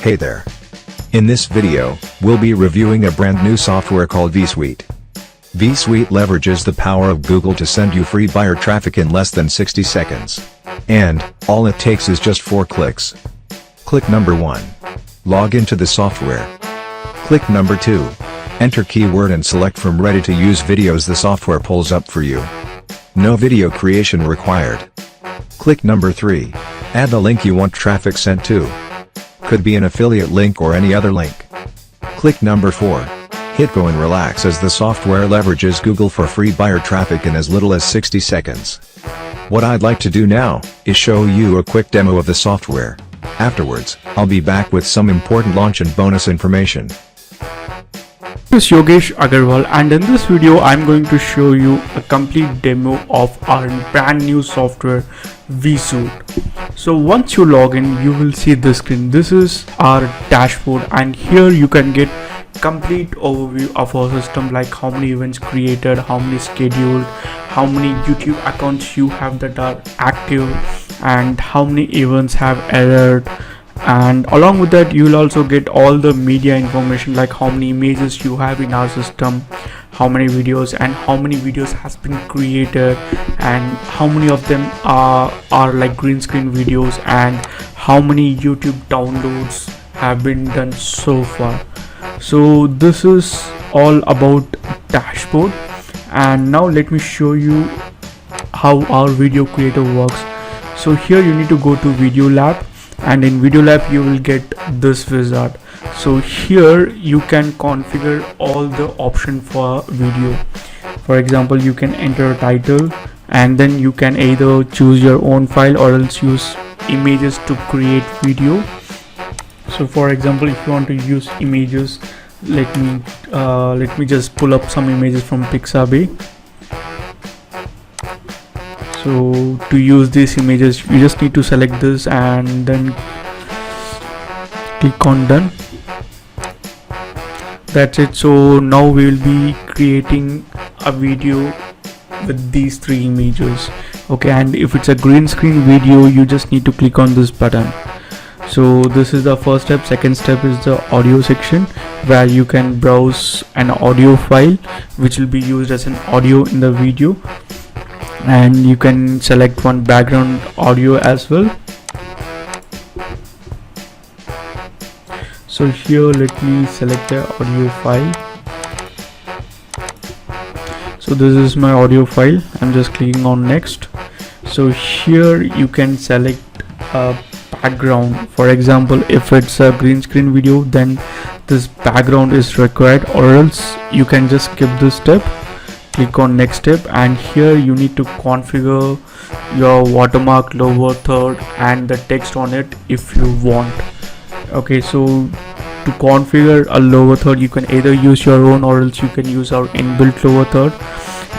Hey there. In this video, we'll be reviewing a brand new software called vSuite. vSuite leverages the power of Google to send you free buyer traffic in less than 60 seconds. And, all it takes is just 4 clicks. Click number 1. Log into the software. Click number 2. Enter keyword and select from ready to use videos the software pulls up for you. No video creation required. Click number 3. Add the link you want traffic sent to. Could be an affiliate link or any other link. Click number 4. Hit go and relax as the software leverages Google for free buyer traffic in as little as 60 seconds. What I'd like to do now, is show you a quick demo of the software. Afterwards, I'll be back with some important launch and bonus information. This is Yogesh Agarwal, and in this video I'm going to show you a complete demo of our brand new software vSuite. So once you log in, you will see this screen. This is our dashboard, and here you can get complete overview of our system, like how many events created, how many scheduled, how many YouTube accounts you have that are active, and how many events have errored. And along with that, you will also get all the media information, like how many images you have in our system, how many videos, and how many videos has been created, and how many of them are like green screen videos, and how many YouTube downloads have been done so far. So this is all about dashboard, and now let me show you how our video creator works. So here you need to go to Video Lab, and in Video Lab you will get this wizard. So here you can configure all the option for video. For example, you can enter a title, and then you can either choose your own file or else use images to create video. So for example, if you want to use images, let me just pull up some images from Pixabay. So to use these images, you just need to select this and then click on done. That's it. So now we will be creating a video with these 3 images. Okay, and if it's a green screen video, you just need to click on this button. So this is the first step. Second step is the audio section, where you can browse an audio file which will be used as an audio in the video, and you can select one background audio as well. So here let me select the audio file. So this is my audio file. I'm just clicking on next. So here you can select a background. For example, if it's a green screen video, then this background is required, or else you can just skip this step. Click on next step, and here you need to configure your watermark, lower third, and the text on it if you want. Okay, so to configure a lower third, you can either use your own or else you can use our inbuilt lower third.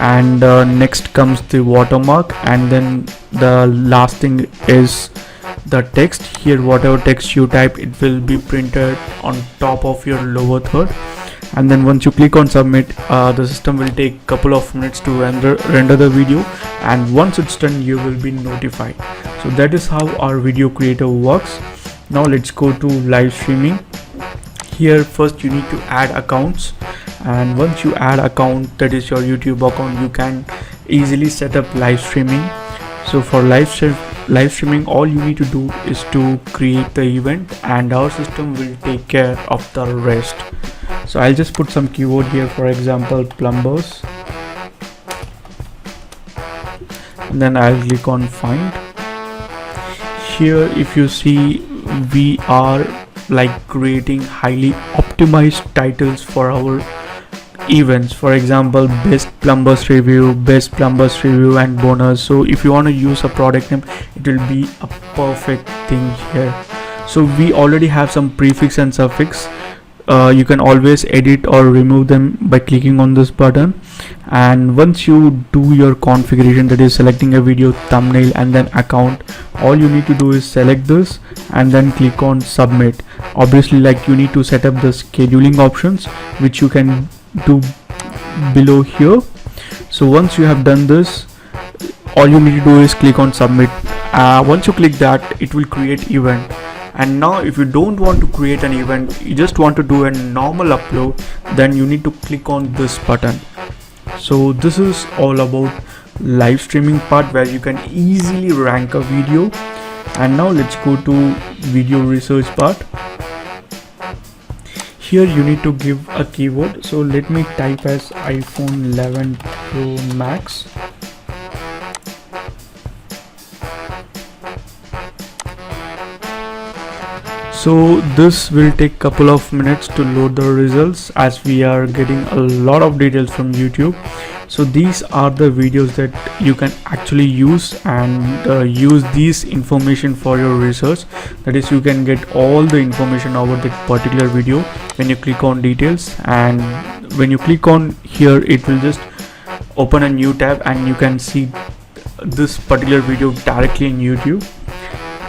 And next comes the watermark, and then the last thing is the text. Here whatever text you type, it will be printed on top of your lower third. And then once you click on submit, the system will take a couple of minutes to render the video, and once it's done, you will be notified. So that is how our video creator works. Now let's go to live streaming. Here first you need to add accounts, and once you add account, that is your YouTube account, you can easily set up live streaming. So for live streaming, all you need to do is to create the event, and our system will take care of the rest. So I'll just put some keyword here, for example plumbers, and then I'll click on find. Here if you see, we are like creating highly optimized titles for our events. For example, best plumbers review, and bonus. So if you want to use a product name, it will be a perfect thing here. So we already have some prefix and suffix. You can always edit or remove them by clicking on this button. And once you do your configuration, that is selecting a video thumbnail and then account, all you need to do is select this and then click on submit. Obviously, like, you need to set up the scheduling options, which you can do below here. So once you have done this, all you need to do is click on submit. Once you click that, it will create event, And now if you don't want to create an event, you just want to do a normal upload, then you need to click on this button. So this is all about live streaming part where you can easily rank a video. And now let's go to video research part. Here you need to give a keyword, so let me type as iPhone 11 Pro Max. So this will take couple of minutes to load the results as we are getting a lot of details from YouTube. So these are the videos that you can actually use and use these information for your research. That is, you can get all the information about that particular video when you click on details, and when you click on here it will just open a new tab and you can see this particular video directly in YouTube.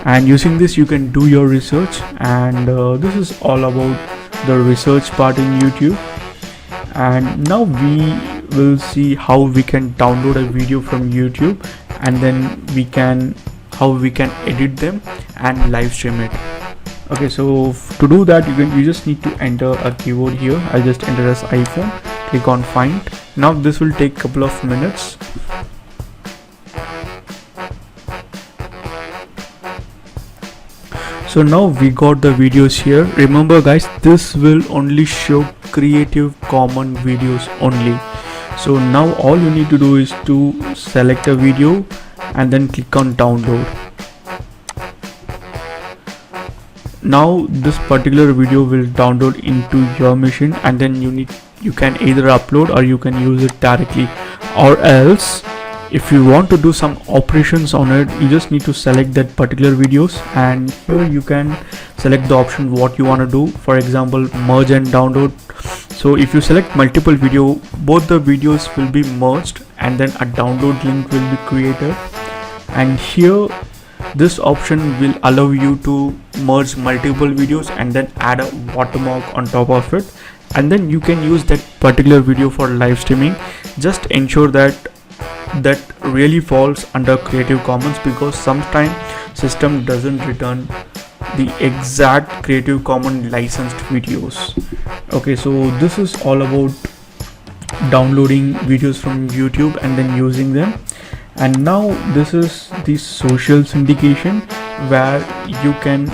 And using this you can do your research, and this is all about the research part in YouTube. And now we will see how we can download a video from YouTube, and then how we can edit them and live stream it. Okay, so to do that you just need to enter a keyword here. I'll just enter as iPhone, click on find. Now this will take couple of minutes. So now we got the videos here. Remember guys, this will only show Creative Commons videos only. So now all you need to do is to select a video and then click on download. Now this particular video will download into your machine, and then you can either upload or you can use it directly, or else if you want to do some operations on it, you just need to select that particular videos, and here you can select the option what you want to do. For example, merge and download. So if you select multiple video, both the videos will be merged and then a download link will be created. And here this option will allow you to merge multiple videos and then add a watermark on top of it, and then you can use that particular video for live streaming. Just ensure that really falls under Creative Commons, because sometimes system doesn't return the exact Creative Commons licensed videos. Okay, so this is all about downloading videos from YouTube and then using them. And now this is the social syndication, where you can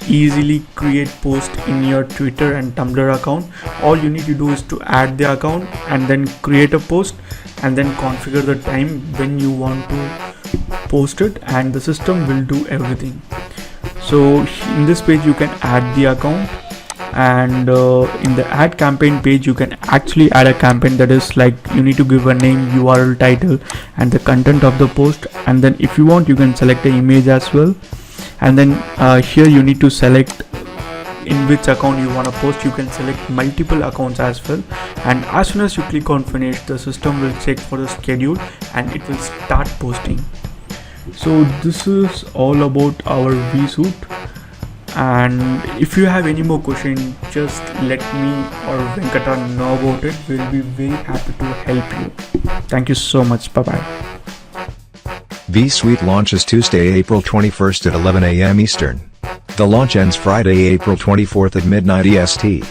easily create posts in your Twitter and Tumblr account. All you need to do is to add the account and then create a post, and then configure the time when you want to post it, and the system will do everything. So in this page you can add the account, and in the add campaign page you can actually add a campaign. That is like, you need to give a name, URL, title and the content of the post, and then if you want you can select an image as well. And then here you need to select in which account you want to post. You can select multiple accounts as well, and as soon as you click on finish, the system will check for the schedule and it will start posting. So this is all about our vSuite, and if you have any more question, just let me or Venkata know about it. We'll be very happy to help you. Thank you so much. Bye bye. vSuite launches Tuesday, April 21st at 11 a.m. Eastern. The launch ends Friday, April 24th at midnight EST.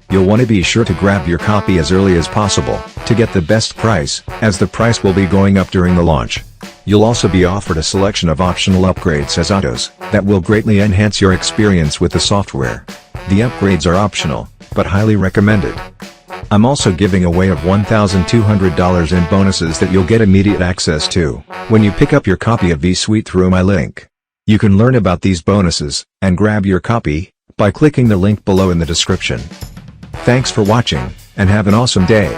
You'll want to be sure to grab your copy as early as possible to get the best price, as the price will be going up during the launch. You'll also be offered a selection of optional upgrades as autos that will greatly enhance your experience with the software. The upgrades are optional, but highly recommended. I'm also giving away of $1,200 in bonuses that you'll get immediate access to when you pick up your copy of vSuite through my link. You can learn about these bonuses and grab your copy by clicking the link below in the description. Thanks for watching, and have an awesome day.